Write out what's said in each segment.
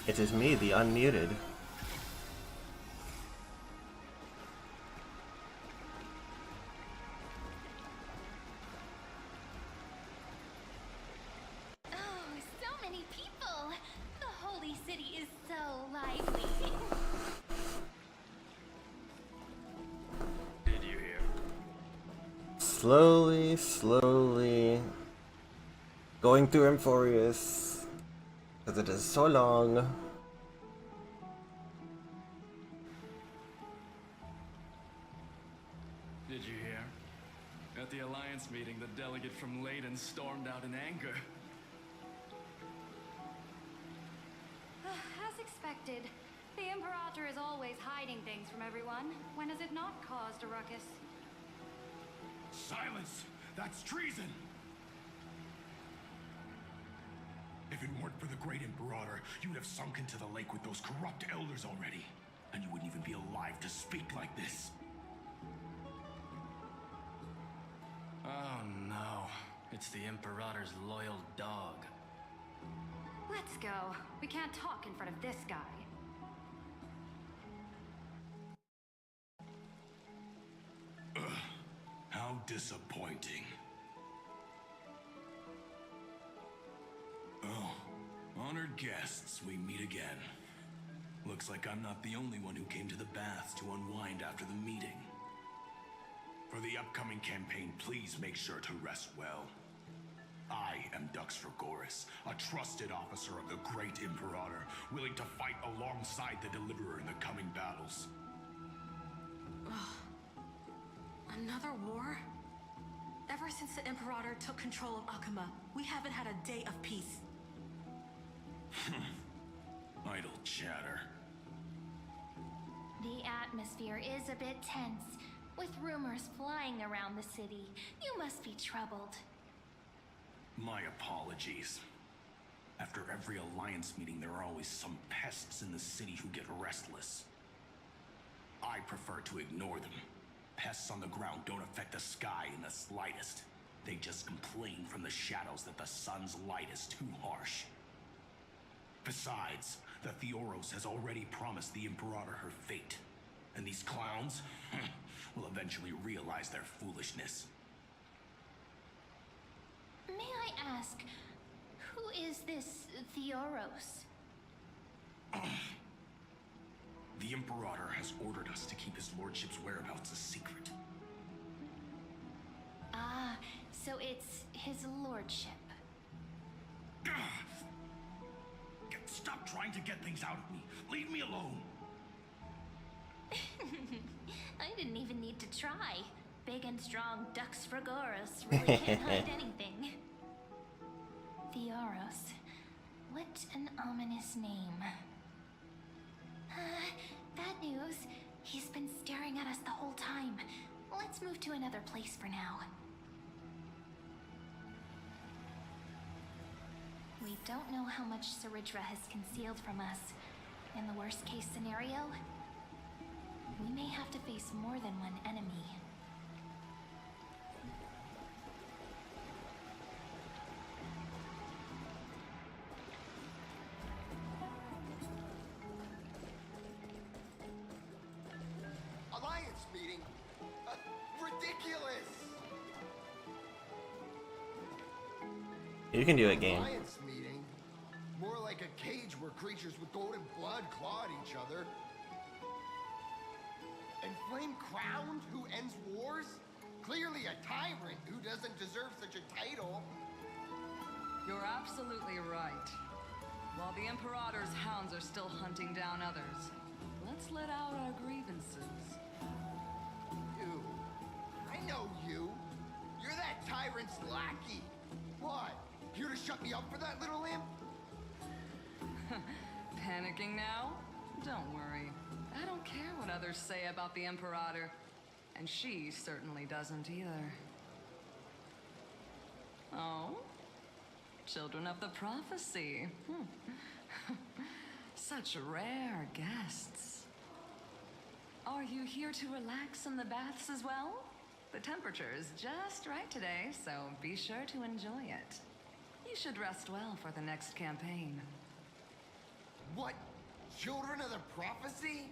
It is me, the unmuted. Oh, so many people! The holy city is so lively. Did you hear? Slowly, slowly going through Emphorius, because it is so long. Did you hear? At the Alliance meeting, the delegate from Leyden stormed out in anger. As expected, the Imperator is always hiding things from everyone. When has it not caused a ruckus? Silence! That's treason! If it weren't for the great Imperator, you would have sunk into the lake with those corrupt elders already. And you wouldn't even be alive to speak like this. Oh no, it's the Imperator's loyal dog. Let's go. We can't talk in front of this guy. How disappointing. Oh, honored guests, we meet again. Looks like I'm not the only one who came to the baths to unwind after the meeting. For the upcoming campaign, please make sure to rest well. I am Dux Fragoris, a trusted officer of the great Imperator, willing to fight alongside the Deliverer in the coming battles. Another war? Ever since the Imperator took control of Akuma, we haven't had a day of peace. Idle chatter. The atmosphere is a bit tense, with rumors flying around the city. You must be troubled. My apologies. After every Alliance meeting, there are always some pests in the city who get restless. I prefer to ignore them. Pests on the ground don't affect the sky in the slightest. They just complain from the shadows that the sun's light is too harsh. Besides, the Theoros has already promised the Imperator her fate. And these clowns will eventually realize their foolishness. May I ask, who is this Theoros? The Imperator has ordered us to keep his lordship's whereabouts a secret. Ah, so it's his lordship. Stop trying to get things out of me. Leave me alone. I didn't even need to try. Big and strong Dux Fragoris really can't hide anything. Theoros. What an ominous name. Bad news. He's been staring at us the whole time. Let's move to another place for now. We don't know how much Saridra has concealed from us. In the worst case scenario, we may have to face more than one enemy. Alliance meeting? Ridiculous! You can do it, game. Alliance meeting? More like a cage where creatures with golden blood claw at each other. And Flame Crowned, who ends wars? Clearly a tyrant who doesn't deserve such a title. You're absolutely right. While the Imperator's hounds are still hunting down others, let's let out our grievances. You. I know you. You're that tyrant's lackey. What? Here to shut me up for that little imp? Panicking now? Don't worry. I don't care what others say about the Imperator. And she certainly doesn't either. Oh? Children of the Prophecy. Such rare guests. Are you here to relax in the baths as well? The temperature is just right today, so be sure to enjoy it. You should rest well for the next campaign. What? Children of the prophecy?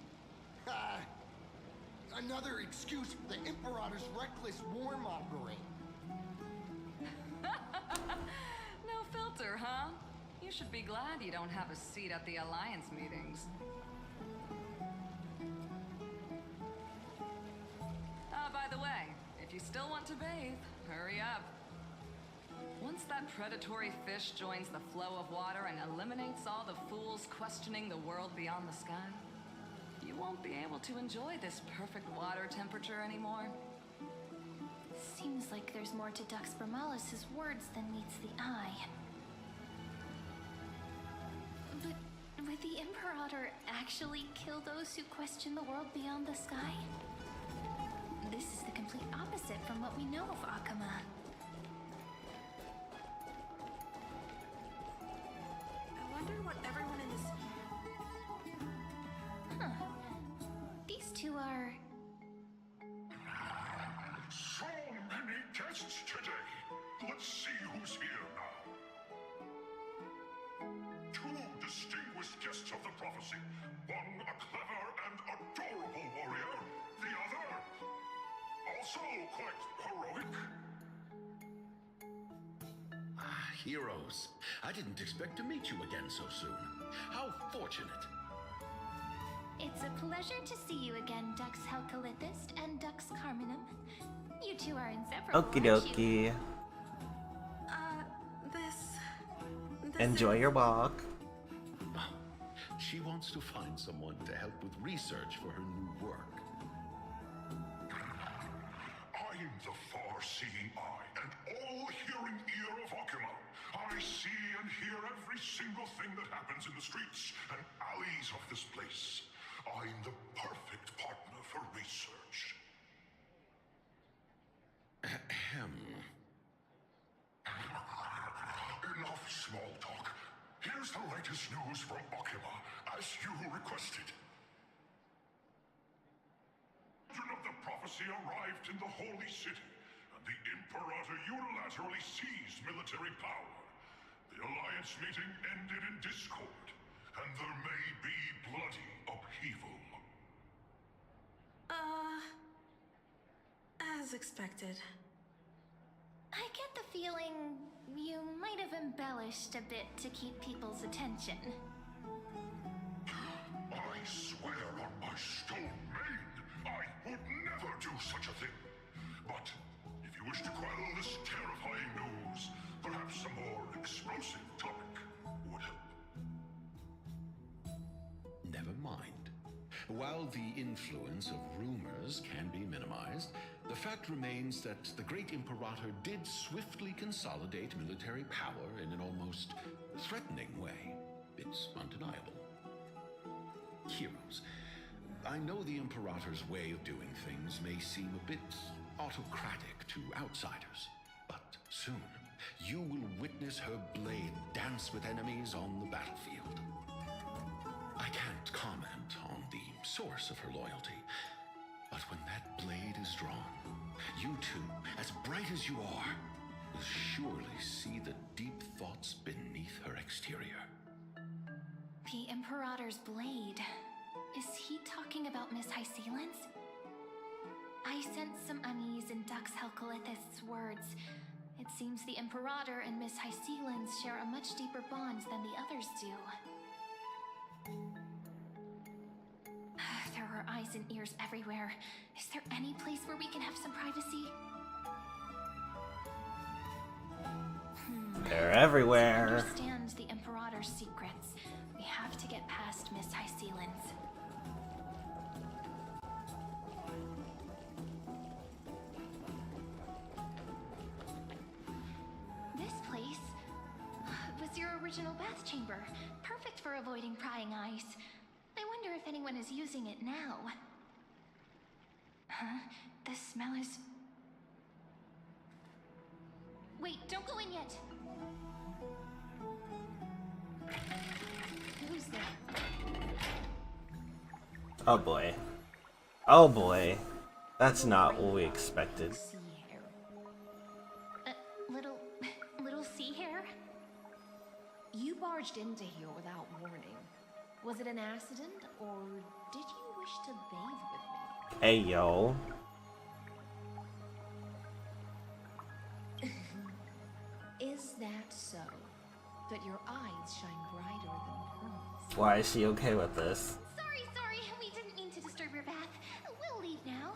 Another excuse for the Imperator's reckless warmongering. No filter, huh? You should be glad you don't have a seat at the Alliance meetings. By the way, if you still want to bathe, hurry up. Once that predatory fish joins the flow of water and eliminates all the fools questioning the world beyond the sky, you won't be able to enjoy this perfect water temperature anymore. Seems like there's more to Dux Bromalis' words than meets the eye. But would the Imperator actually kill those who question the world beyond the sky? This is the complete opposite from what we know of Akama. I wonder what everyone in this... Huh. These two are... So many guests today. Let's see who's here now. Two distinguished guests of the prophecy. One a clever and adorable warrior. The other, also quite heroic. Heroes. I didn't expect to meet you again so soon. How fortunate. It's a pleasure to see you again, Dux Helcalithist and Dux Carminum. You two are inseparable, Okie aren't you? dokie. This Enjoy is... your walk. She wants to find someone to help with research for her new work. I'm the far-seeing eye and all-hearing ear of Akuma. I see and hear every single thing that happens in the streets and alleys of this place. I'm the perfect partner for research. Ahem. Enough small talk. Here's the latest news from Akuma, as you requested. Children of the prophecy arrived in the Holy City, and the Imperator unilaterally seized military power. The Alliance meeting ended in discord, and there may be bloody upheaval. As expected. I get the feeling you might have embellished a bit to keep people's attention. I swear on my stone mane, I would never do such a thing. But if you wish to quell this terrifying news, perhaps a more explosive topic would help. Never mind. While the influence of rumors can be minimized, the fact remains that the great Imperator did swiftly consolidate military power in an almost threatening way. It's undeniable. Heroes, I know the Imperator's way of doing things may seem a bit autocratic to outsiders, but soon you will witness her blade dance with enemies on the battlefield. I can't comment on the source of her loyalty, but when that blade is drawn, you two, as bright as you are, will surely see the deep thoughts beneath her exterior. The Imperator's blade. Is he talking about Miss Hysealans? I sense some unease in Dux Helcalithist's words. It seems the Imperator and Miss Hysealans share a much deeper bond than the others do. There are eyes and ears everywhere. Is there any place where we can have some privacy? They're To everywhere. understand the Imperator's secrets, we have to get past Miss Hysealans. This place was your original bath chamber. Perfect for avoiding prying eyes. I wonder if anyone is using it now. Huh? The smell is... Wait, don't go in yet! Who's there? Oh boy. Oh boy. That's not what we expected. Sea hair. Little sea hair? You barged into here without warning. Was it an accident, or did you wish to bathe with me? Hey, yo. Is that so? That your eyes shine brighter than pearls? Why is she okay with this? Sorry, we didn't mean to disturb your bath. We'll leave now.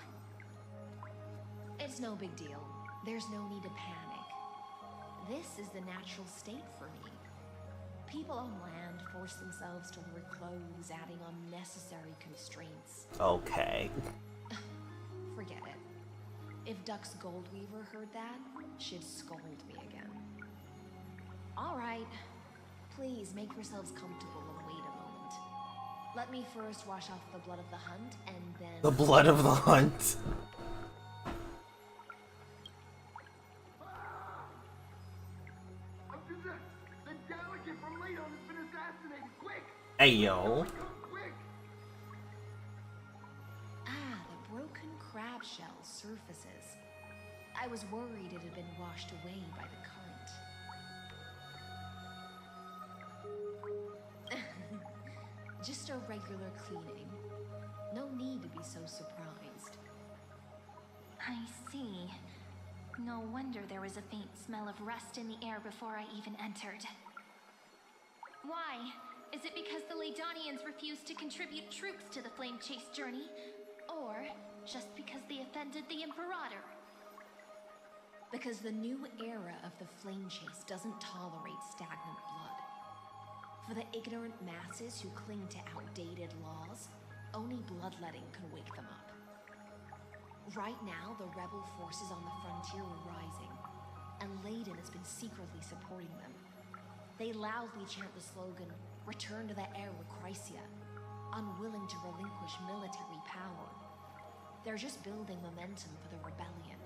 It's no big deal. There's no need to panic. This is the natural state for me. People on land force themselves to wear clothes, adding unnecessary constraints. Okay. Forget it. If Duck's Goldweaver heard that, she'd scold me again. All right. Please make yourselves comfortable and wait a moment. Let me first wash off the blood of the hunt, and then... The blood of the hunt. The delegate from Ladon has been assassinated! Quick! Hey, yo. Quick! Ah, the broken crab shell surfaces. I was worried it had been washed away by the current. Just a regular cleaning. No need to be so surprised. I see. No wonder there was a faint smell of rust in the air before I even entered. Why? Is it because the Ladonians refused to contribute troops to the Flame Chase journey? Or just because they offended the Imperator? Because the new era of the Flame Chase doesn't tolerate stagnant blood. For the ignorant masses who cling to outdated laws, only bloodletting can wake them up. Right now, the rebel forces on the frontier are rising, and Ladon has been secretly supporting them. They loudly chant the slogan, "Return to the Era Chrysia," unwilling to relinquish military power. They're just building momentum for the rebellion.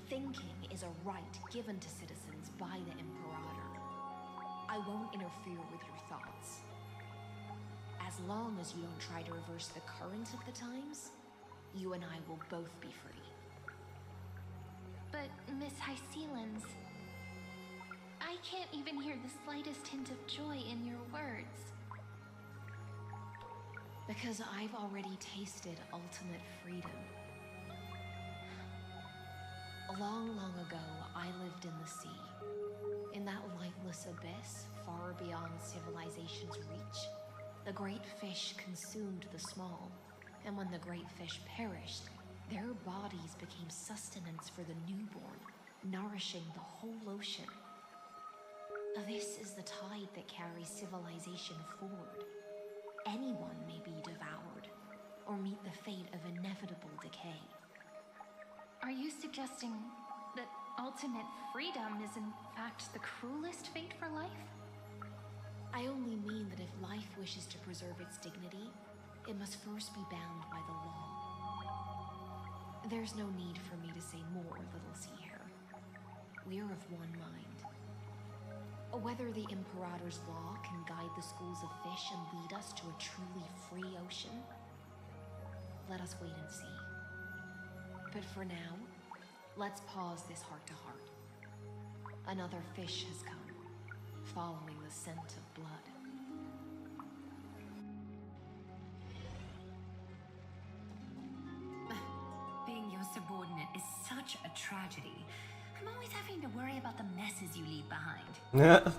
Thinking is a right given to citizens by the Imperator. I won't interfere with your thoughts. As long as you don't try to reverse the current of the times, you and I will both be free. But, Miss Hysealans, I can't even hear the slightest hint of joy in your words. Because I've already tasted ultimate freedom. Long, long ago, I lived in the sea. In that lightless abyss, far beyond civilization's reach, the great fish consumed the small. And when the great fish perished, their bodies became sustenance for the newborn, nourishing the whole ocean. This is the tide that carries civilization forward. Anyone may be devoured, or meet the fate of inevitable decay. Are you suggesting that ultimate freedom is in fact the cruelest fate for life? I only mean that if life wishes to preserve its dignity, it must first be bound by the law. There's no need for me to say more, little sea hare. We're of one mind. Whether the Imperator's law can guide the schools of fish and lead us to a truly free ocean, let us wait and see. But for now, let's pause this heart-to-heart. Another fish has come, following the scent of blood. Being your subordinate is such a tragedy. I'm always having to worry about the messes you leave behind.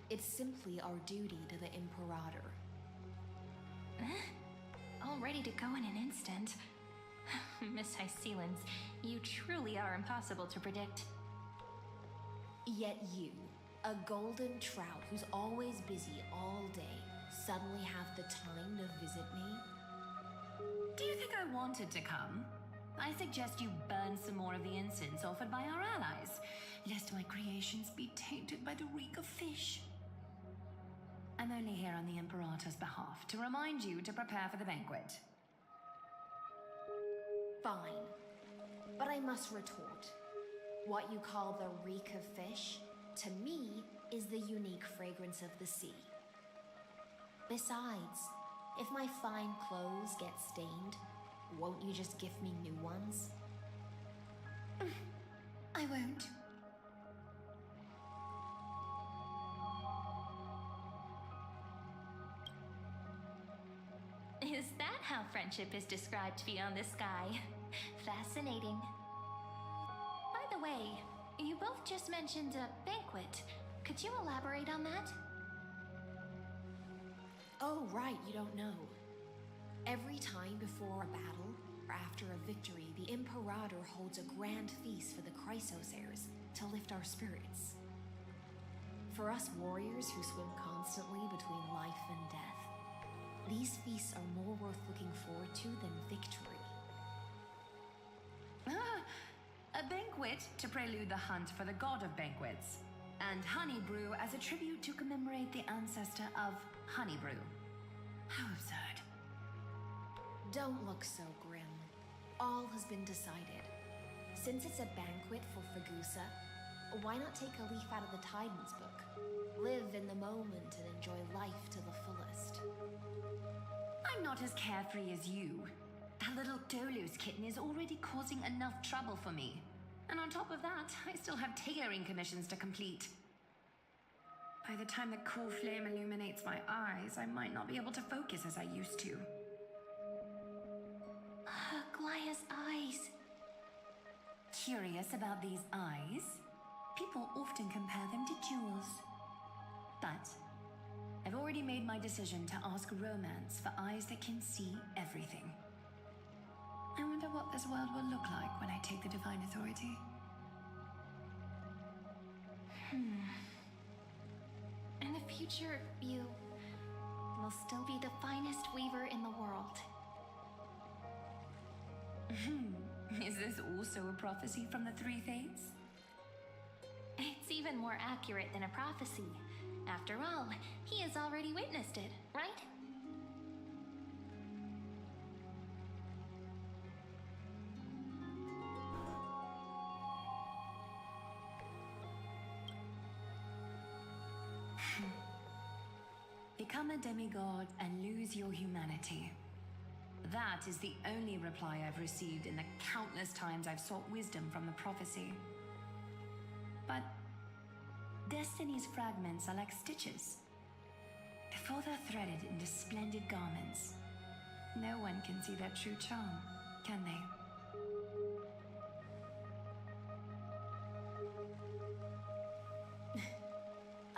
It's simply our duty to the Imperator. All ready to go in an instant. Miss Hysealans, you truly are impossible to predict. Yet you, a golden trout who's always busy all day, suddenly have the time to visit me? Do you think I wanted to come? I suggest you burn some more of the incense offered by our allies, lest my creations be tainted by the reek of fish. I'm only here on the Imperator's behalf to remind you to prepare for the banquet. Fine. But I must retort. What you call the reek of fish, to me, is the unique fragrance of the sea. Besides, if my fine clothes get stained, won't you just give me new ones? I won't. Is that how friendship is described beyond the sky? Fascinating. By the way, you both just mentioned a banquet. Could you elaborate on that? Oh, right, you don't know. Every time before a battle, or after a victory, the Imperator holds a grand feast for the Chrysos heirs to lift our spirits. For us warriors who swim constantly between life and death, these feasts are more worth looking forward to than victory. A banquet to prelude the hunt for the god of banquets, and honey brew as a tribute to commemorate the ancestor of honey brew. How absurd. Don't look so grim. All has been decided. Since it's a banquet for Fagusa, why not take a leaf out of the Titan's book? Live in the moment and enjoy life to the fullest. I'm not as carefree as you. That little Dolus kitten is already causing enough trouble for me. And on top of that, I still have tailoring commissions to complete. By the time the cool flame illuminates my eyes, I might not be able to focus as I used to. Glaya's eyes. Curious about these eyes? People often compare them to jewels. But I've already made my decision to ask Romance for eyes that can see everything. I wonder what this world will look like when I take the Divine Authority. In the future, you will still be the finest weaver in the world. Is this also a prophecy from the Three Fates? It's even more accurate than a prophecy. After all, he has already witnessed it, right? Become a demigod and lose your humanity. That is the only reply I've received in the countless times I've sought wisdom from the prophecy. But Destiny's fragments are like stitches. Before they're threaded into splendid garments, no one can see their true charm, can they?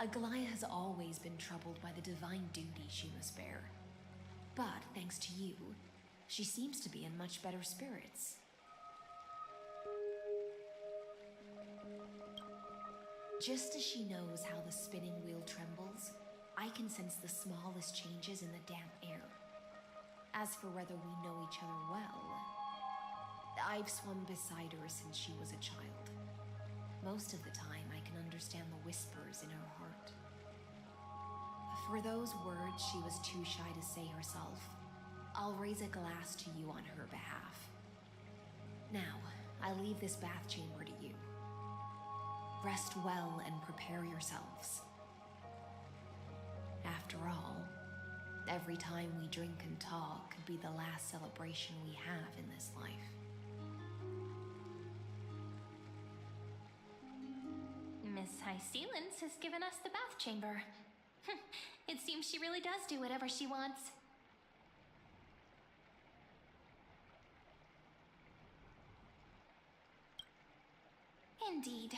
Aglaya has always been troubled by the divine duty she must bear. But thanks to you, she seems to be in much better spirits. Just as she knows how the spinning wheel trembles, I can sense the smallest changes in the damp air. As for whether we know each other well, I've swum beside her since she was a child. Most of the time, I can understand the whispers in her heart. For those words she was too shy to say herself, I'll raise a glass to you on her behalf. Now, I leave this bath chamber to you. Rest well and prepare yourselves. After all, every time we drink and talk could be the last celebration we have in this life. Miss Hysealence has given us the bath chamber. It seems she really does do whatever she wants. Indeed.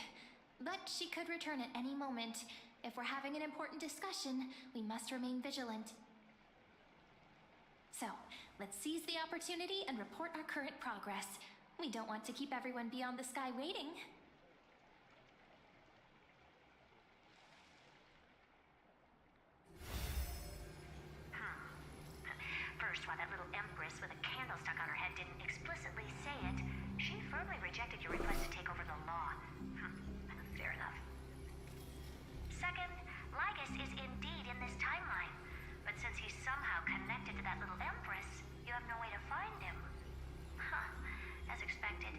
But she could return at any moment. If we're having an important discussion, we must remain vigilant. So, let's seize the opportunity and report our current progress. We don't want to keep everyone beyond the sky waiting. First, while that little empress with a candle stuck on her head didn't explicitly say it, she firmly rejected your request to take over the law. Fair enough. Second, Lygus is indeed in this timeline. But since he's somehow connected to that little empress, you have no way to find him. As expected.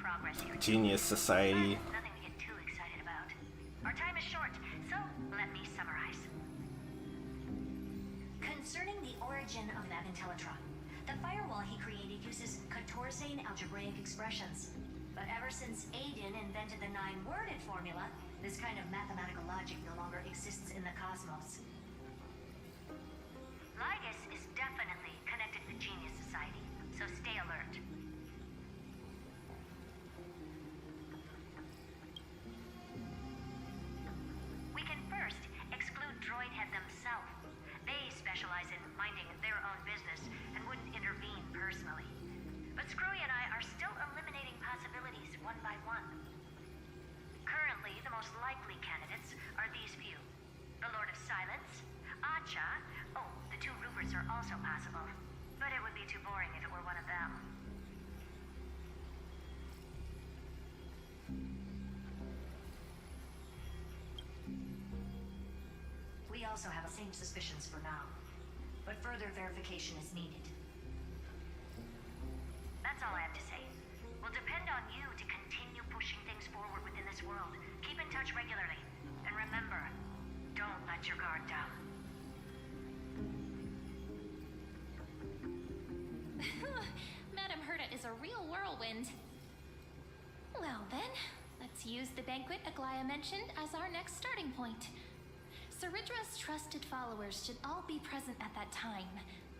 progress here. Genius Society. Nothing to get too excited about. Our time is short, so let me summarize. Concerning the origin of that Intellitron, the firewall he created uses Catorzane algebraic expressions. But ever since Aiden invented the 9-worded formula, this kind of mathematical logic no longer exists in the cosmos. Lygus is definitely connected to the Genius Society, so stay alert. We can first exclude Droidhead themselves. They specialize in minding their own business and wouldn't intervene personally. But Screwy and I are still eliminating possibilities one by one. Currently, the most likely candidates are these few. The Lord of Silence, Acha. Oh, the 2 Ruperts are also possible. But it would be too boring if it were one of them. We also have the same suspicions for now, but further verification is needed. That's all I have to say. We'll depend on you to continue pushing things forward within this world. Keep in touch regularly. And remember, don't let your guard down. Madame Herta is a real whirlwind. Well then, let's use the banquet Aglaya mentioned as our next starting point. Ceridra's trusted followers should all be present at that time.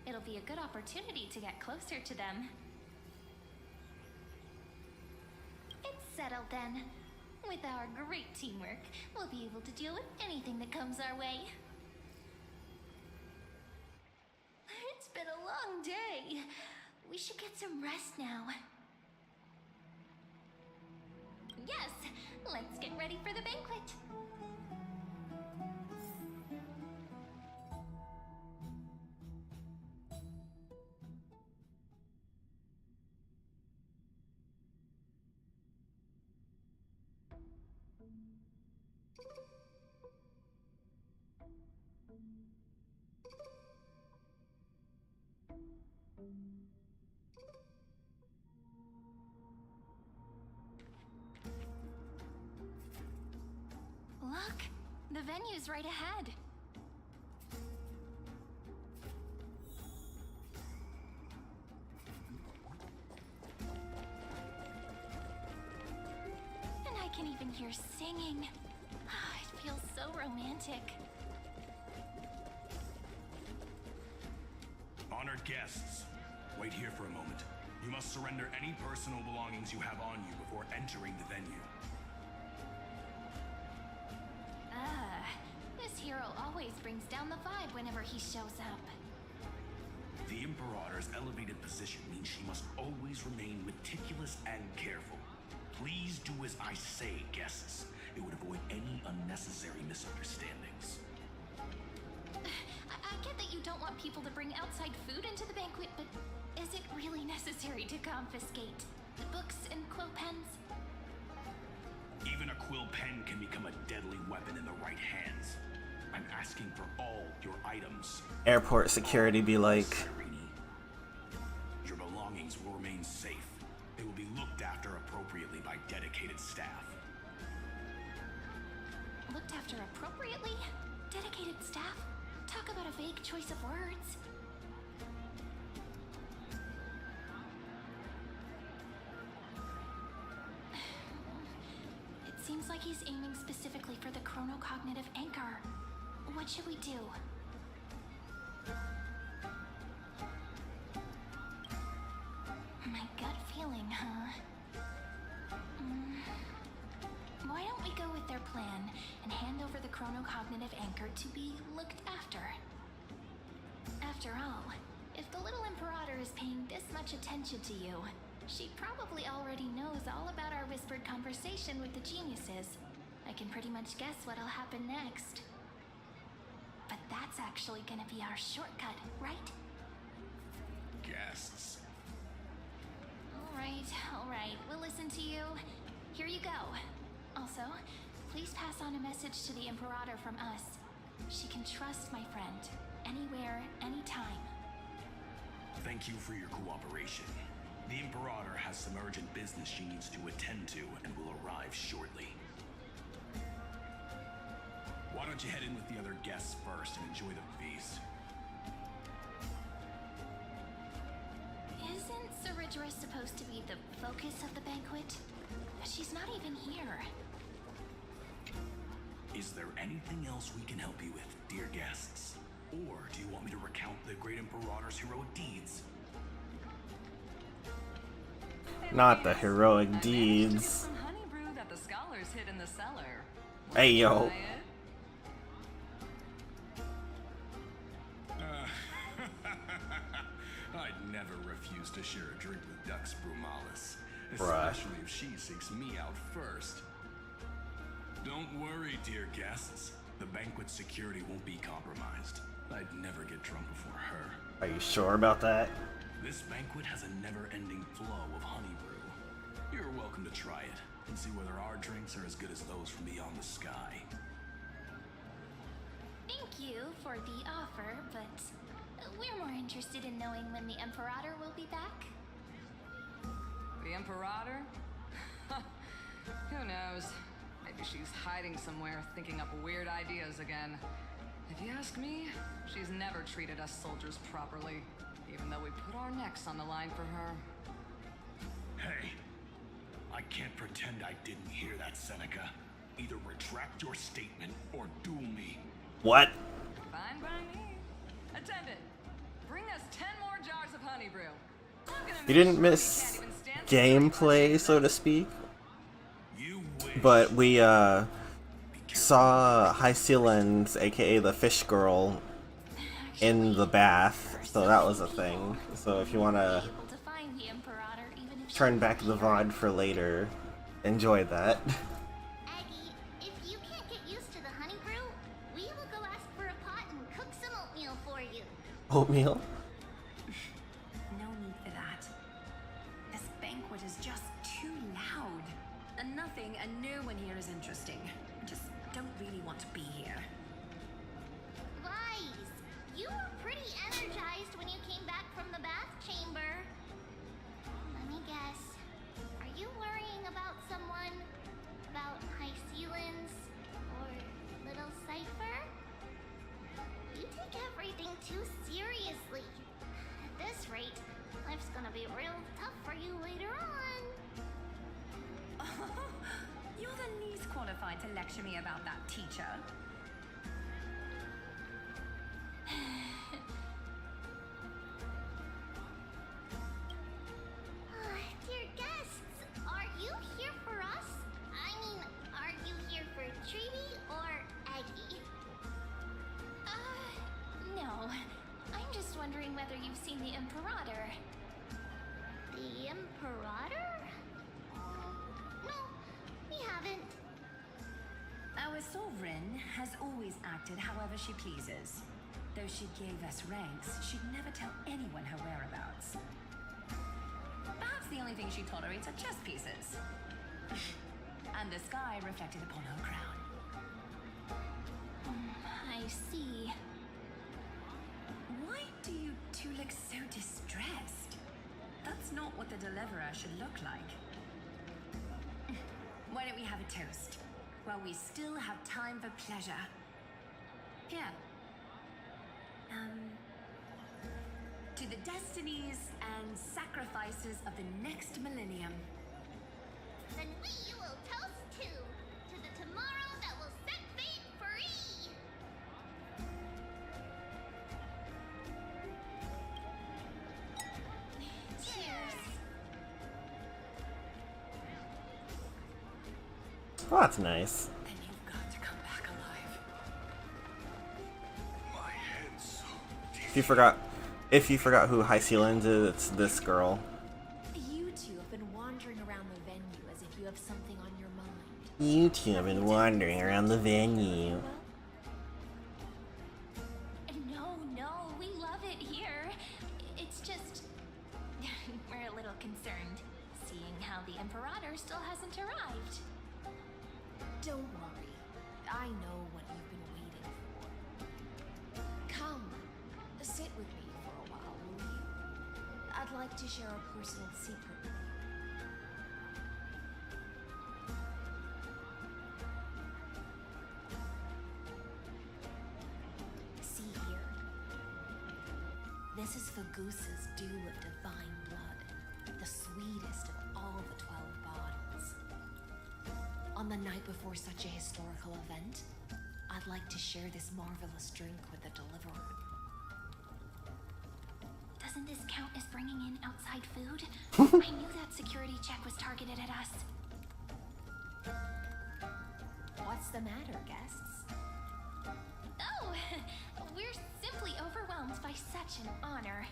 It'll be a good opportunity to get closer to them. It's settled then. With our great teamwork, we'll be able to deal with anything that comes our way. It's been a long day. We should get some rest now. Yes, let's get ready for the banquet. Look, the venue's right ahead. And I can even hear singing. It feels so romantic. Honored guests, wait here for a moment. You must surrender any personal belongings you have on you before entering the venue. This hero always brings down the vibe whenever he shows up. The Imperator's elevated position means she must always remain meticulous and careful. Please do as I say, guests. It would avoid any unnecessary misunderstandings. I get that you don't want people to bring outside food into the banquet, but is it really necessary to confiscate the books and quill pens? Even a quill pen can become a deadly weapon in the right hands. I'm asking for all your items. Airport security be like, Irene, your belongings will remain safe. They will be looked after appropriately by dedicated staff. Looked after appropriately? Dedicated staff? Talk about a vague choice of words. It seems like he's aiming specifically for the chronocognitive anchor. What should we do? My gut feeling, huh? Why don't we go with their plan and hand over the chronocognitive anchor to be looked after? After all, if the little Imperator is paying this much attention to you, she probably already knows all about our whispered conversation with the geniuses. I can pretty much guess what'll happen next. But that's actually gonna be our shortcut, right? Guests. Alright, we'll listen to you. Here you go. Also, please pass on a message to the Imperator from us. She can trust my friend, anywhere, anytime. Thank you for your cooperation. The Imperator has some urgent business she needs to attend to and will arrive shortly. Why don't you head in with the other guests first and enjoy the feast? Isn't Ceridra supposed to be the focus of the banquet? She's not even here. Is there anything else we can help you with, dear guests? Or do you want me to recount the great Imperator's heroic deeds? Not the heroic I managed to get deeds. some honey brew that the scholars hid in the cellar. Hey, yo. Try it? I'd never refuse to share a drink with Dux Brumalis, Bruh. especially if she seeks me out first. Don't worry, dear guests. The banquet security won't be compromised. I'd never get drunk before her. Are you sure about that? This banquet has a never-ending flow of honey brew. You're welcome to try it and see whether our drinks are as good as those from beyond the sky. Thank you for the offer, but we're more interested in knowing when the Imperator will be back. The Imperator? Who knows? Maybe she's hiding somewhere, thinking up weird ideas again. If you ask me, she's never treated us soldiers properly, even though we put our necks on the line for her. Hey, I can't pretend I didn't hear that, Seneca. Either retract your statement or duel me. What? Fine by me. Attendant, bring us 10 more jars of honey brew. I'm gonna You make didn't sure we miss can't even stand gameplay, so to speak. You wish. But we saw Hycelen's, aka the fish girl, in the bath, so that was a thing. So if you wanna Able to find the Imperator, even if turn back the VOD for later, enjoy that. Aggie, if you can't get used to the honey brew, we will go ask for a pot and cook some oatmeal for you. Oatmeal? No need for that. This banquet is just too loud. And nothing and no one here is interesting. I just don't really want to be here. Lies! You were pretty energized when you came back from the bath chamber. Let me guess. Are you worrying about someone? About Hycelen's? Or Little Cypher? You take everything too seriously. At this rate, life's gonna be real tough for you later on. You're the least qualified to lecture me about that, teacher. Dear guests, are you here for us? I mean, are you here for Treaty or Aggie? No. I'm just wondering whether you've seen the Imperator. The Imperator? No, we haven't. Our sovereign has always acted however she pleases. Though she gave us ranks, she'd never tell anyone her whereabouts. Perhaps the only thing she tolerates are chess pieces. And the sky reflected upon her crown. I see. Why do you two look so distressed? That's not what the deliverer should look like. Why don't we have a toast? While we still have time for pleasure. Here. To the destinies and sacrifices of the next millennium. Then we will toast to the tomorrow that will set fate free. Cheers. Oh, that's nice. Then you've got to come back alive. My head's so If you forgot who Hycelen's is, it's this girl. You two have been wandering around the venue as if you have something on your mind. You two have been wandering around the venue. No, we love it here. It's just... we're a little concerned, seeing how the Imperator still hasn't arrived. Don't worry. I know what you've been waiting for. Come, sit with me for a while, will you? I'd like to share a personal secret. See here. This is Fagoos's dew of divine blood, the sweetest of all the 12 bottles. On the night before such a historical event, I'd like to share this marvelous drink with the deliverer. Doesn't this count as bringing in outside food? I knew that security check was targeted at us. What's the matter, guests? Oh, we're simply overwhelmed by such an honor.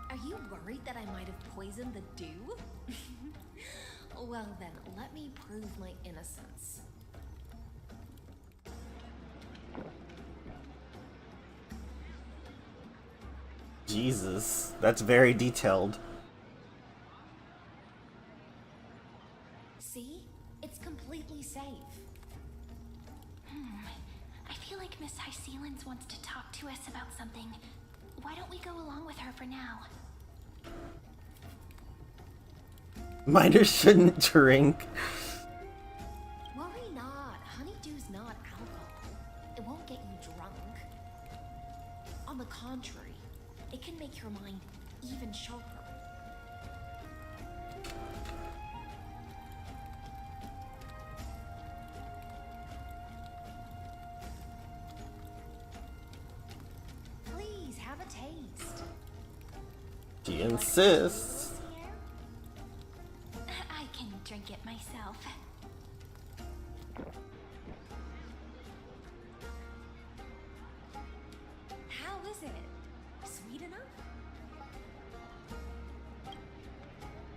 Are you worried that I might have poisoned the dew? Well then, let me prove my innocence. Jesus, that's very detailed. See? It's completely safe. I feel like Miss Hysealans wants to talk to us about something. Why don't we go along with her for now? Minors shouldn't drink. Worry not. Honeydew's not alcohol. It won't get you drunk. On the contrary, it can make your mind even sharper. Please have a taste. She insists. I can drink it myself. How is it? Sweet enough?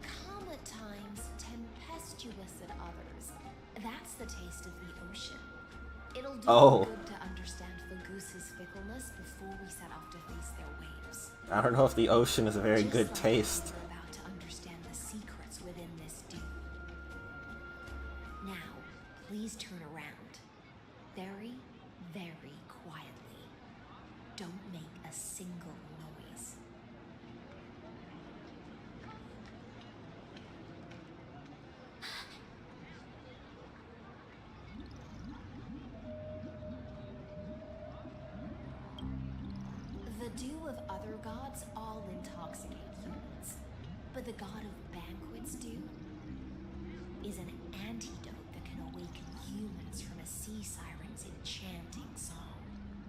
Calm at times, tempestuous at others. That's the taste of the ocean. It'll do Oh. good to understand Fagoos's fickleness before we set off to face their waves. I don't know if the ocean is a very Just good like taste. we're about to understand the secrets within this dew. Now, please turn around. Very, very quietly. Don't make a single noise. The dew of other gods all intoxicate humans, but the god of banquets dew is an antidote that can awaken humans from a sea siren's enchanting song.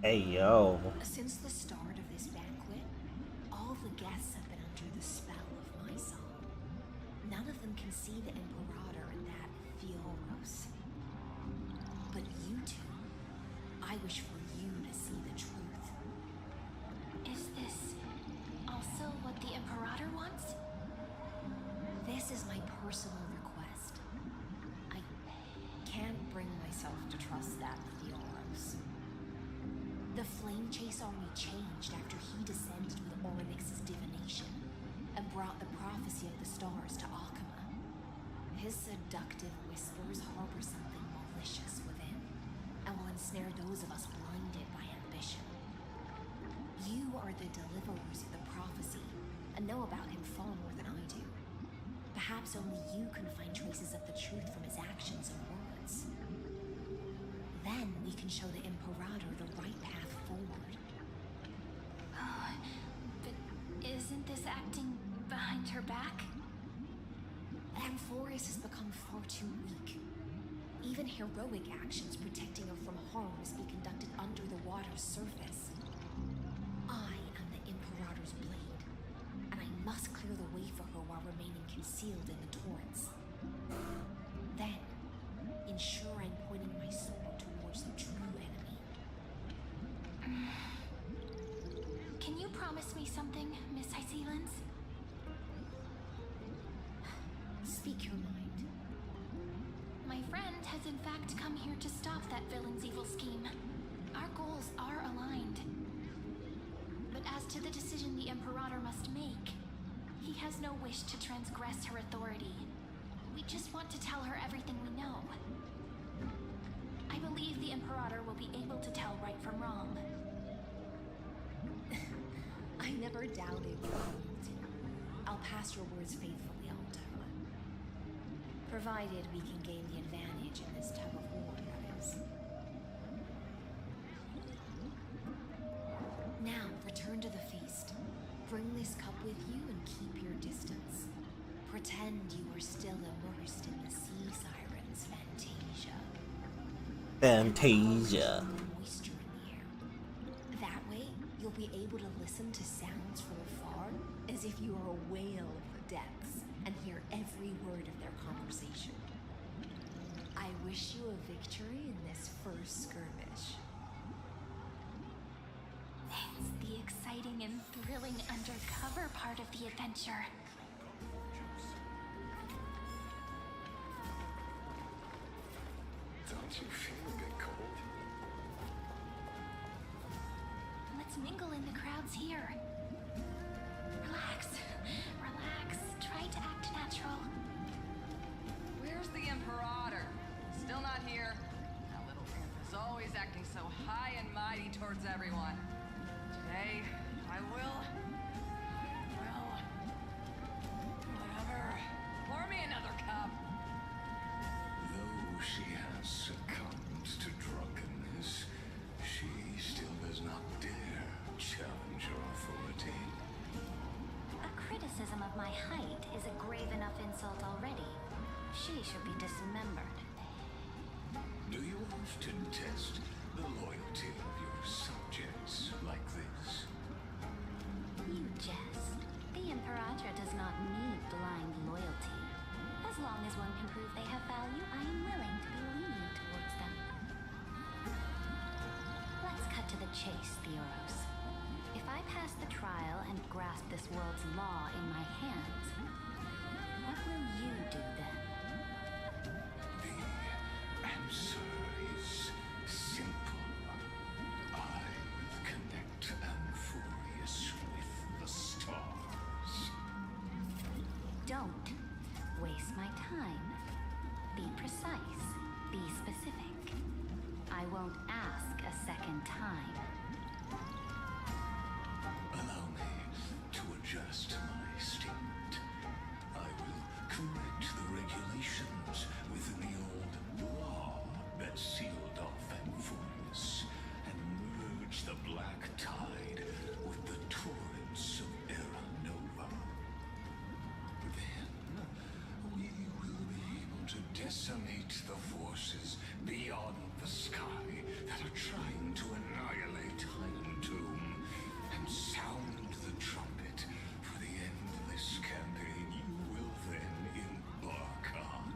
Hey, yo. Since the start of this banquet, all the guests have been under the spell of my song. None of them can see the Imperator and that Fioros. But you two, I wish for you to see the truth. Is this also what the Imperator wants? This is my personal request. I can't bring myself to trust that Fioros. The flame chase army changed after he descended with Oryx's divination and brought the prophecy of the stars to Akama. His seductive whispers harbor something malicious within and will ensnare those of us blinded by ambition. You are the deliverers of the prophecy and know about him far more than I do. Perhaps only you can find traces of the truth from his actions and words. Then we can show the Imperator the right path forward. Oh, but isn't this acting behind her back? Amphoris has become far too weak. Even heroic actions protecting her from harm must be conducted under the water's surface. I am the Imperator's blade, and I must clear the way for her while remaining concealed in the torrents. Then, ensure I'm pointing my sword towards the true enemy. Can you promise me something, Miss Hysealans? Speak your mind. My friend has in fact come here to stop that villain's evil scheme. Our goals are aligned. But as to the decision the Imperator must make, he has no wish to transgress her authority. We just want to tell her everything we know. I believe the Imperator will be able to tell right from wrong. I never doubted your loyalty. pass your words faithfully, Altair. Provided we can gain the advantage in this tug of war, that is. Now, return to the feast. Bring this cup with you and keep your distance. Pretend you are still immersed in the sea siren's fantasia. Fantasia. Moisture in the air. That way, you'll be able to listen to sounds from afar as if you are a whale of the depths and hear every word of their conversation. I wish you a victory in this first skirmish. It's the exciting and thrilling undercover part of the adventure. Don't you feel a bit cold? Let's mingle in the crowds here. Relax. Relax. Try to act natural. Where's the Imperator? Still not here. That little imp is always acting so high and mighty towards everyone. Today, I will. Whatever. Pour me another cup. Though she has succumbed to drunkenness, she still does not dare challenge your authority. A criticism of my height is a grave enough insult already. She should be dismembered. Do you often test the loyalty of your subjects like this? You jest. The Imperator does not need blind loyalty. As long as one can prove they have value, I am willing to be lenient towards them. Let's cut to the chase, Theoros. If I pass the trial and grasp this world's law in my hands, what will you do then? The answer is simple. I will connect Amphorius with the stars. Don't waste my time. Be precise. Be specific. I won't ask a second time. Allow me to adjust my statement. I will correct the regulations within the old law that sealed off Amphorius and merge the black tide with the torrents of Era Nova. Then we will be able to decimate the forces beyond the sky that are trying to annihilate Iron Tomb and sound the trumpet for the endless campaign you will then embark on.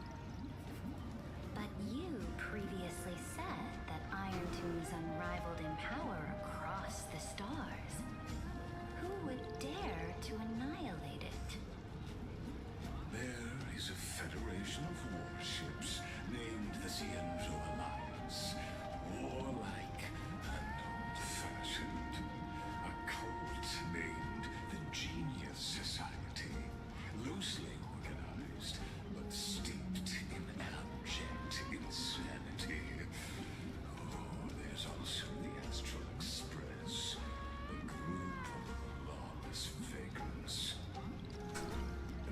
But you previously said that Iron Tomb's unrivaled in power across the stars. Who would dare to annihilate it? There is a federation of warships named the Cienzo Alliance. Warlike and old-fashioned. A cult named the Genius Society. Loosely organized, but steeped in abject insanity. Oh, there's also the Astral Express, a group of lawless vagrants.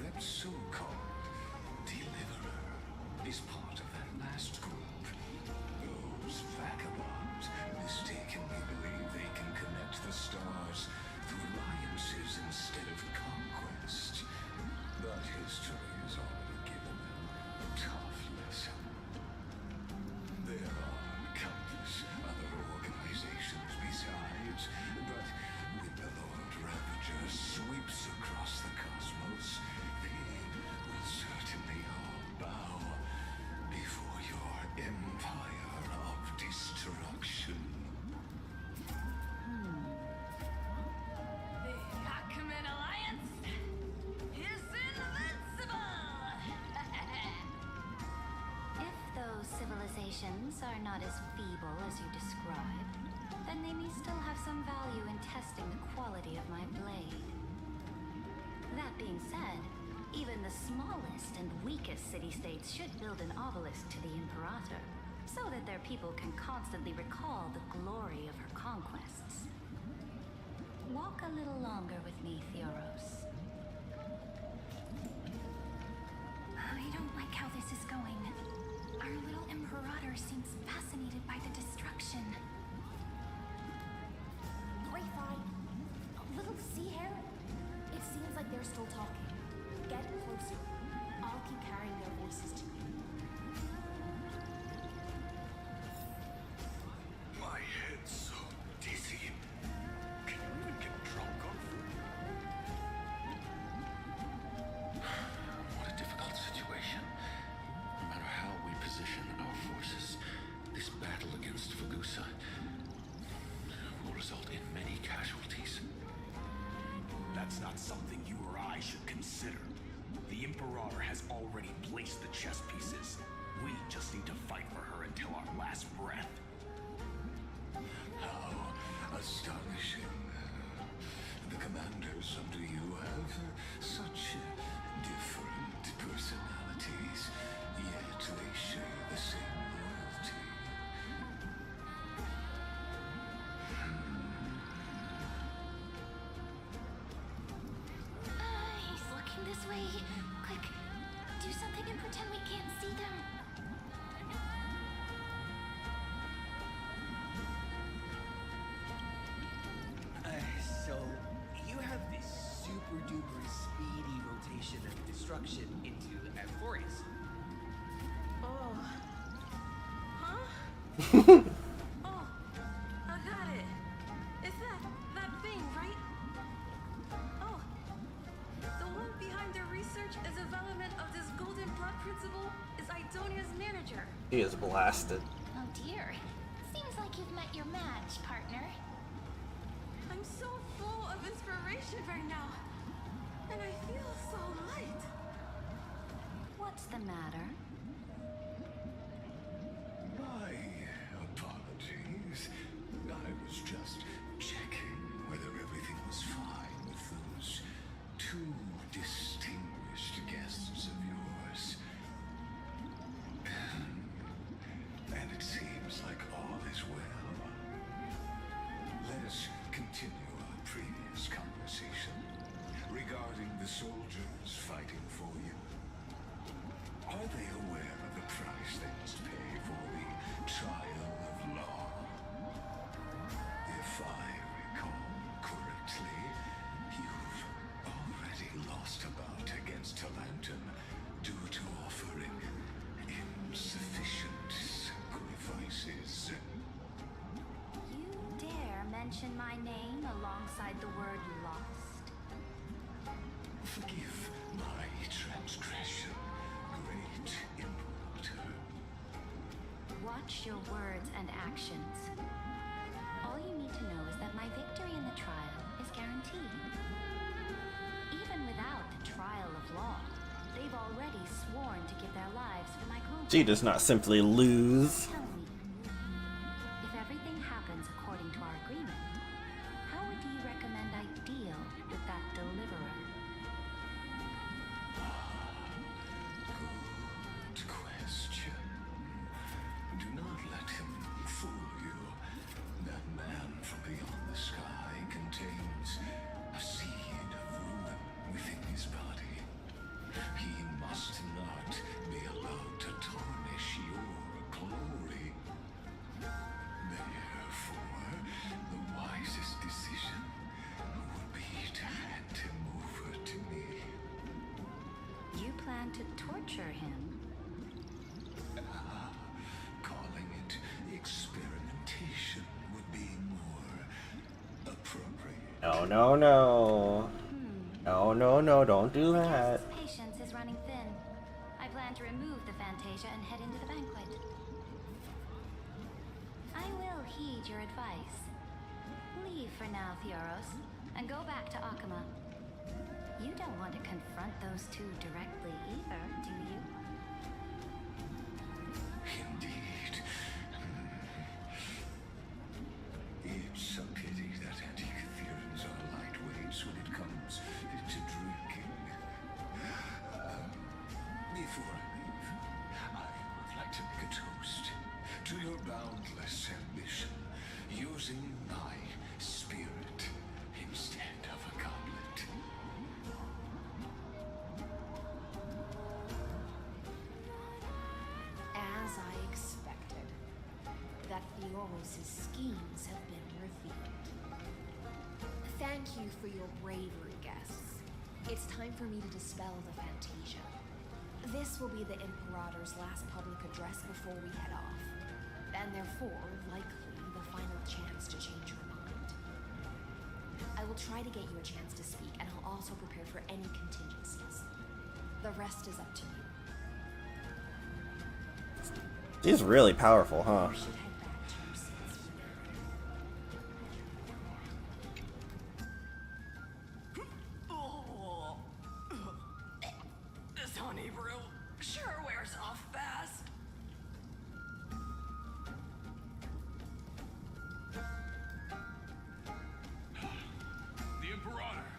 That so-called deliverer is part of that last group. Those vagabonds mistakenly believe they can connect the stars through alliances instead of conquest. But history has already given them a tough lesson. There are countless other organizations besides, but when the Lord Ravager sweeps across the cosmos, they will certainly all bow before your empire of destruction. The Achaemenid Alliance is invincible! If those civilizations are not as feeble as you described, then they may still have some value in testing the quality of my blade. That being said, even the smallest and weakest city-states should build an obelisk to the Imperator, so that their people can constantly recall the glory of her conquests. Walk a little longer with me, Theoros. how this is going. Our little Imperator seems fascinated by the destruction. Grapevine, little sea hair. It seems like they're still talking. Get closer. I'll keep carrying their voices to you. My head's so dizzy. Can you even get drunk on food? What a difficult situation. No matter how we position our forces, this battle against Fugusa will result in many casualties. That's not something you or I should consider. The Imperator has already placed the chess pieces. We just need to fight for her until our last breath. How astonishing. The commanders under you have such different personalities, yet they share the same loyalty. He's looking this way. Quick, do something and pretend we can't see them. So, you have this super duper speedy rotation of destruction into Euphorius. Oh. Huh? Oh, I got it. It's that thing, right? Oh. The one behind the research and development of this golden blood principle is Idonia's manager. He is blasted. Oh dear. Seems like you've met your match, partner. I'm so full of inspiration right now. And I feel so light. What's the matter? My apologies. I was just checking whether everything was fine with those two distinguished guests of yours. And it seems like all is well. Let us continue our previous conversation regarding the soldiers fighting for you. Are they aware of the price they must pay for the trial of law? If I recall correctly, you've already lost a bout against Talanton due to offering insufficient sacrifices. You dare mention my name alongside the word lost? Forgive my transgression, great Imperator. Watch your words and actions. All you need to know is that my victory in the trial is guaranteed. Even without the trial of law, they've already sworn to give their lives for my conquest. She does not simply lose. Tell me, if everything happens according to our agreement, how would you recommend I deal with that deliverer? Good question. Do not let him fool you. That man from beyond the sky contains a seed of ruin within his body. He must not be allowed to tarnish your glory. Therefore, the wisest decision would be to hand him over to me. You plan to torture him? Calling it experimentation would be more appropriate. No, no, no. No, no, no, don't do that. Patience is running thin. I plan to remove the Fantasia and head into the banquet. I will heed your advice. Leave for now, Theoros, and go back to Akama. You don't want to confront those two directly either, do you? Indeed. It's a pity that Antikytherians are lightweights when it comes to drinking. Before I leave, I would like to make a toast to your boundless ambition, using my spirit instead of a goblet. Cagliostro's schemes have been revealed. Thank you for your bravery, guests. It's time for me to dispel the Fantasia. This will be the Imperator's last public address before we head off, and therefore, likely, the final chance to change your mind. I will try to get you a chance to speak, and I'll also prepare for any contingencies. The rest is up to you. She's really powerful, huh? You should head back to your seats for Oh. This honey brew sure wears off fast. The Imperator!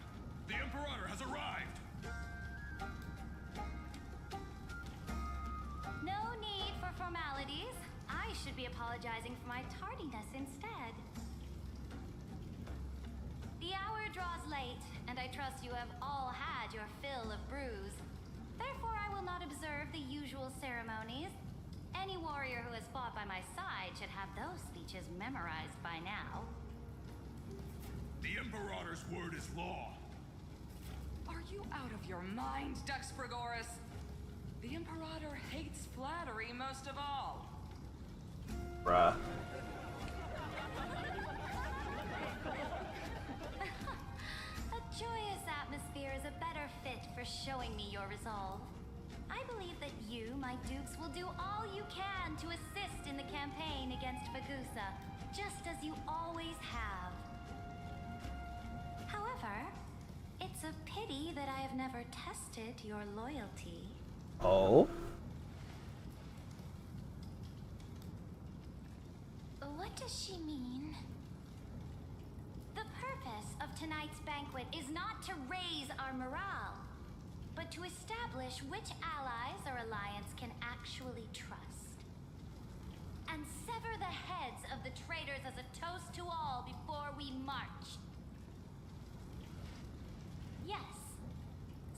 The Imperator has arrived! No need for formalities. I should be apologizing for my tardiness instead. The hour draws late, and I trust you have all had your fill of brews. Therefore, I will not observe the usual ceremonies. Any warrior who has fought by my side should have those speeches memorized by now. The Imperator's word is law. Are you out of your mind, Dux Frigoris? The Imperator hates flattery most of all. Bruh. A joyous atmosphere is a better fit for showing me your resolve. I believe that you, my dukes, will do all you can to assist in the campaign against Fagusa, just as you always have. However, it's a pity that I have never tested your loyalty. Oh? What does she mean? The purpose of tonight's banquet is not to raise our morale, but to establish which allies our alliance can actually trust. And sever the heads of the traitors as a toast to all before we march. Yes,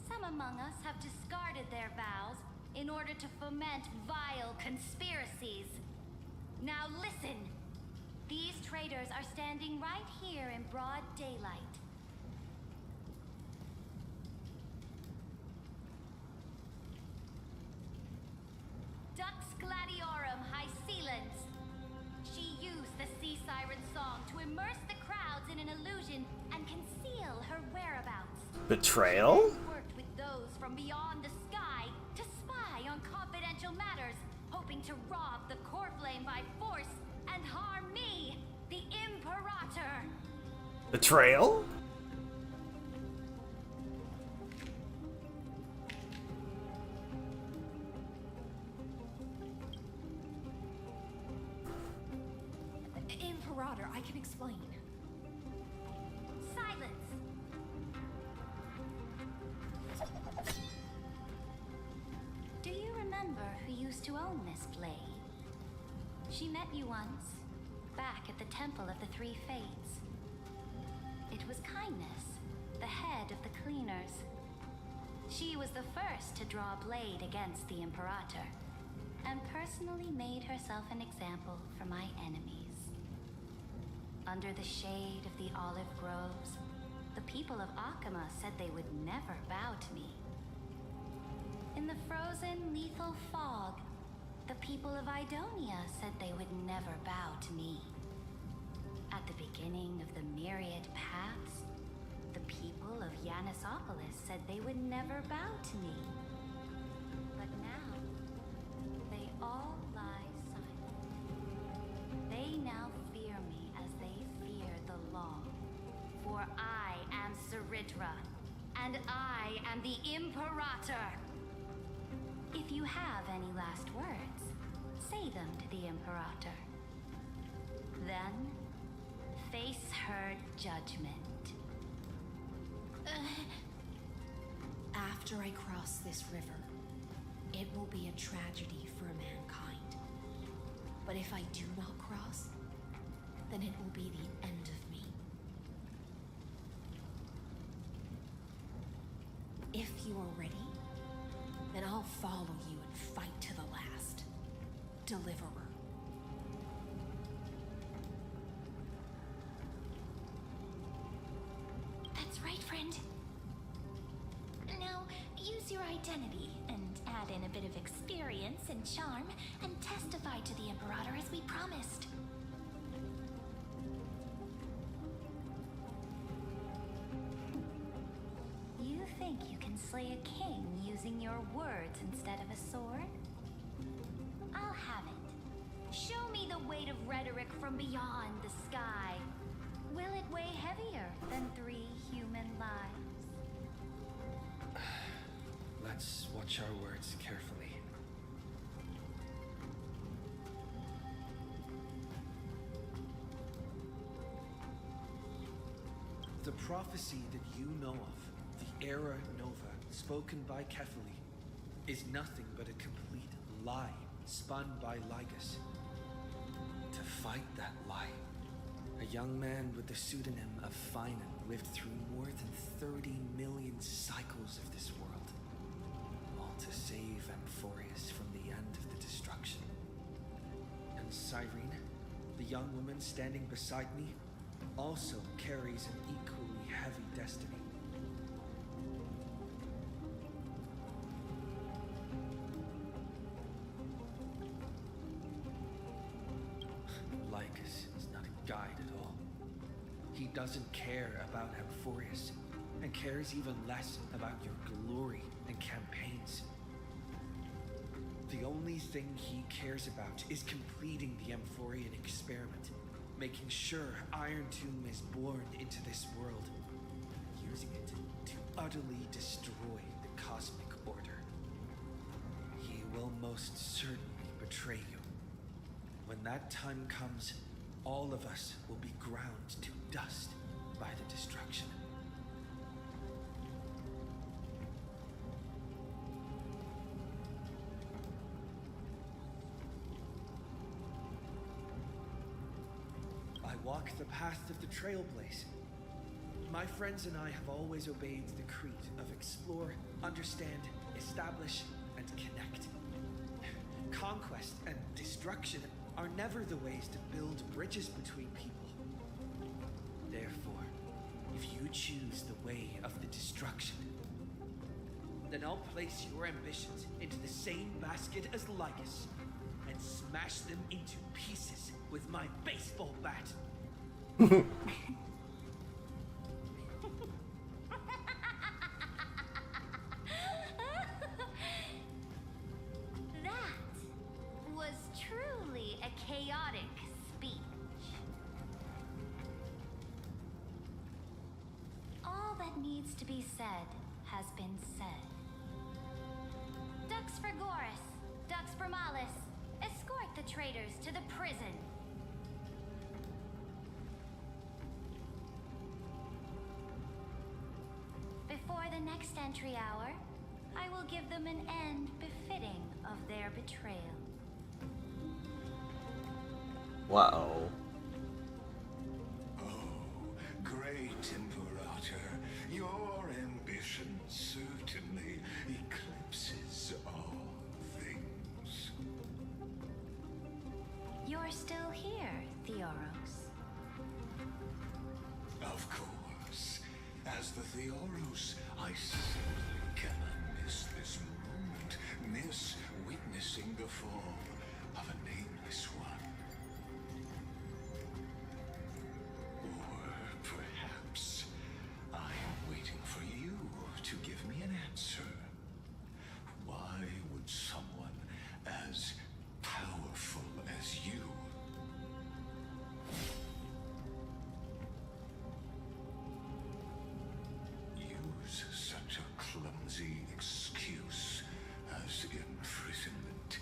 some among us have discarded their vows in order to foment vile conspiracies. Now listen! These traitors are standing right here in broad daylight. Dux Gladiorum Hycelens. She used the sea siren song to immerse the crowds in an illusion and conceal her whereabouts. Betrayal? She worked with those from beyond the sky to spy on confidential matters, hoping to rob the core flame by force and harm me, the Imperator. Betrayal? Imperator, I can explain. Silence. Do you remember who used to own this blade? She met you once, back at the Temple of the Three Fates. It was Kindness, the head of the cleaners. She was the first to draw a blade against the Imperator, and personally made herself an example for my enemies. Under the shade of the olive groves, the people of Akama said they would never bow to me. In the frozen, lethal fog, the people of Idonia said they would never bow to me. At the beginning of the myriad paths, the people of Yanisopolis said they would never bow to me. But now, they all lie silent. They now fear me as they fear the law. For I am Saritra, and I am the Imperator. If you have any last words, say them to the Imperator. Then, face her judgment. After I cross this river, it will be a tragedy for mankind. But if I do not cross, then it will be the end of me. If you are ready, then I'll follow you and fight to the last. Deliverer. friend. Now, use your identity and add in a bit of experience and charm and testify to the Imperator as we promised. You think you can slay a king using your words instead of a sword? I'll have it. Show me the weight of rhetoric from beyond the sky. Will it weigh heavier than 3 human lives? Let's watch our words carefully. The prophecy that you know of, the Era Nova, spoken by Kefali, is nothing but a complete lie spun by Lygus. To fight that lie, a young man with the pseudonym of Finan lived through more than 30 million cycles of this world, all to save Amphorius from the end of the destruction. And Cyrene, the young woman standing beside me, also carries an equally heavy destiny. Lycus is not a guide at all. He doesn't care about Amphorius, and cares even less about your glory and campaigns. The only thing he cares about is completing the Amphorian experiment, making sure Iron Tomb is born into this world, using it to utterly destroy the cosmic order. He will most certainly betray you. When that time comes, all of us will be ground to dust by the destruction. I walk the path of the Trailblaze. My friends and I have always obeyed the creed of explore, understand, establish, and connect. Conquest and destruction are never the ways to build bridges between people. Therefore, if you choose the way of the destruction, then I'll place your ambitions into the same basket as Lygus and smash them into pieces with my baseball bat. That was truly a chaotic speech. All that needs to be said has been said. Dux for Goris, Dux for Malus, escort the traitors to the prison. Before the next entry hour, I will give them an end befitting of their betrayal. Wow. Oh, great Imperator, your ambition certainly eclipses all things. You're still here, Theoros. Of course. As the Theoros, I simply cannot miss this moment, miss witnessing the fall of a nameless one. Or perhaps I am waiting for you to give me an answer. Why would someone as powerful as you use such a clumsy excuse as imprisonment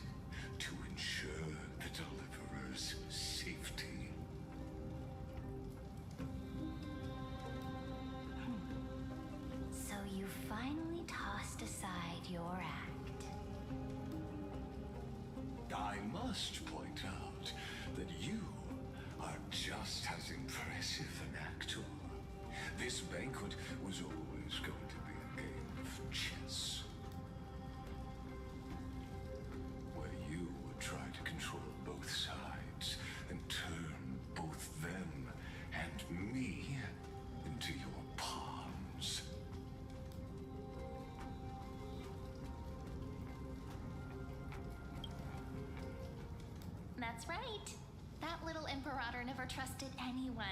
to ensure the Deliverer's safety? So you finally tossed aside your act. I must point out that you are just as impressive an actor. This banquet was always going to be a game of chess, where you would try to control both sides and turn both them and me into your pawns. That's right. That little Imperator never trusted anyone.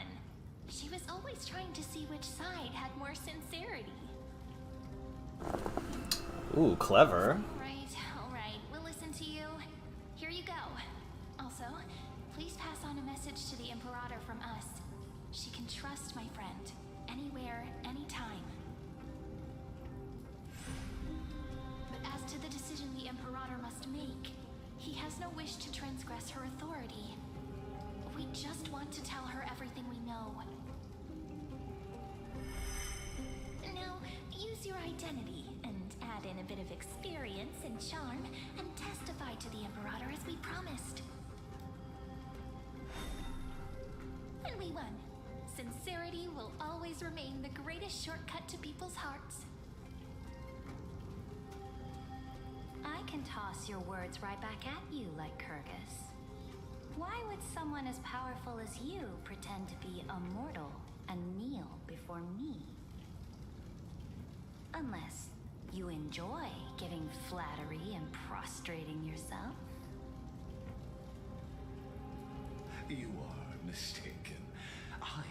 She was always trying to see which side had more sincerity. Ooh, clever. All right, we'll listen to you. Here you go. Also, please pass on a message to the Imperator from us. She can trust my friend, anywhere, anytime. But as to the decision the Imperator must make, he has no wish to transgress her authority. We just want to tell her everything we know. Now, use your identity and add in a bit of experience and charm and testify to the Imperator as we promised. And we won. Sincerity will always remain the greatest shortcut to people's hearts. I can toss your words right back at you like Kyrgyz. Why would someone as powerful as you pretend to be a mortal and kneel before me? Unless you enjoy giving flattery and prostrating yourself. You are mistaken. I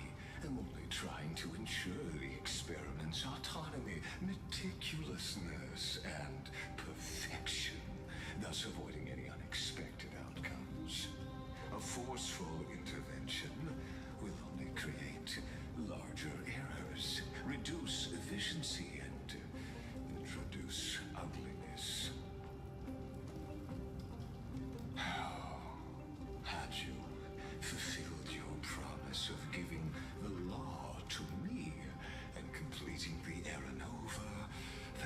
am only trying to ensure the experiment's autonomy, meticulousness, and perfection, thus avoiding any unexpected outcomes. A forceful intervention will only create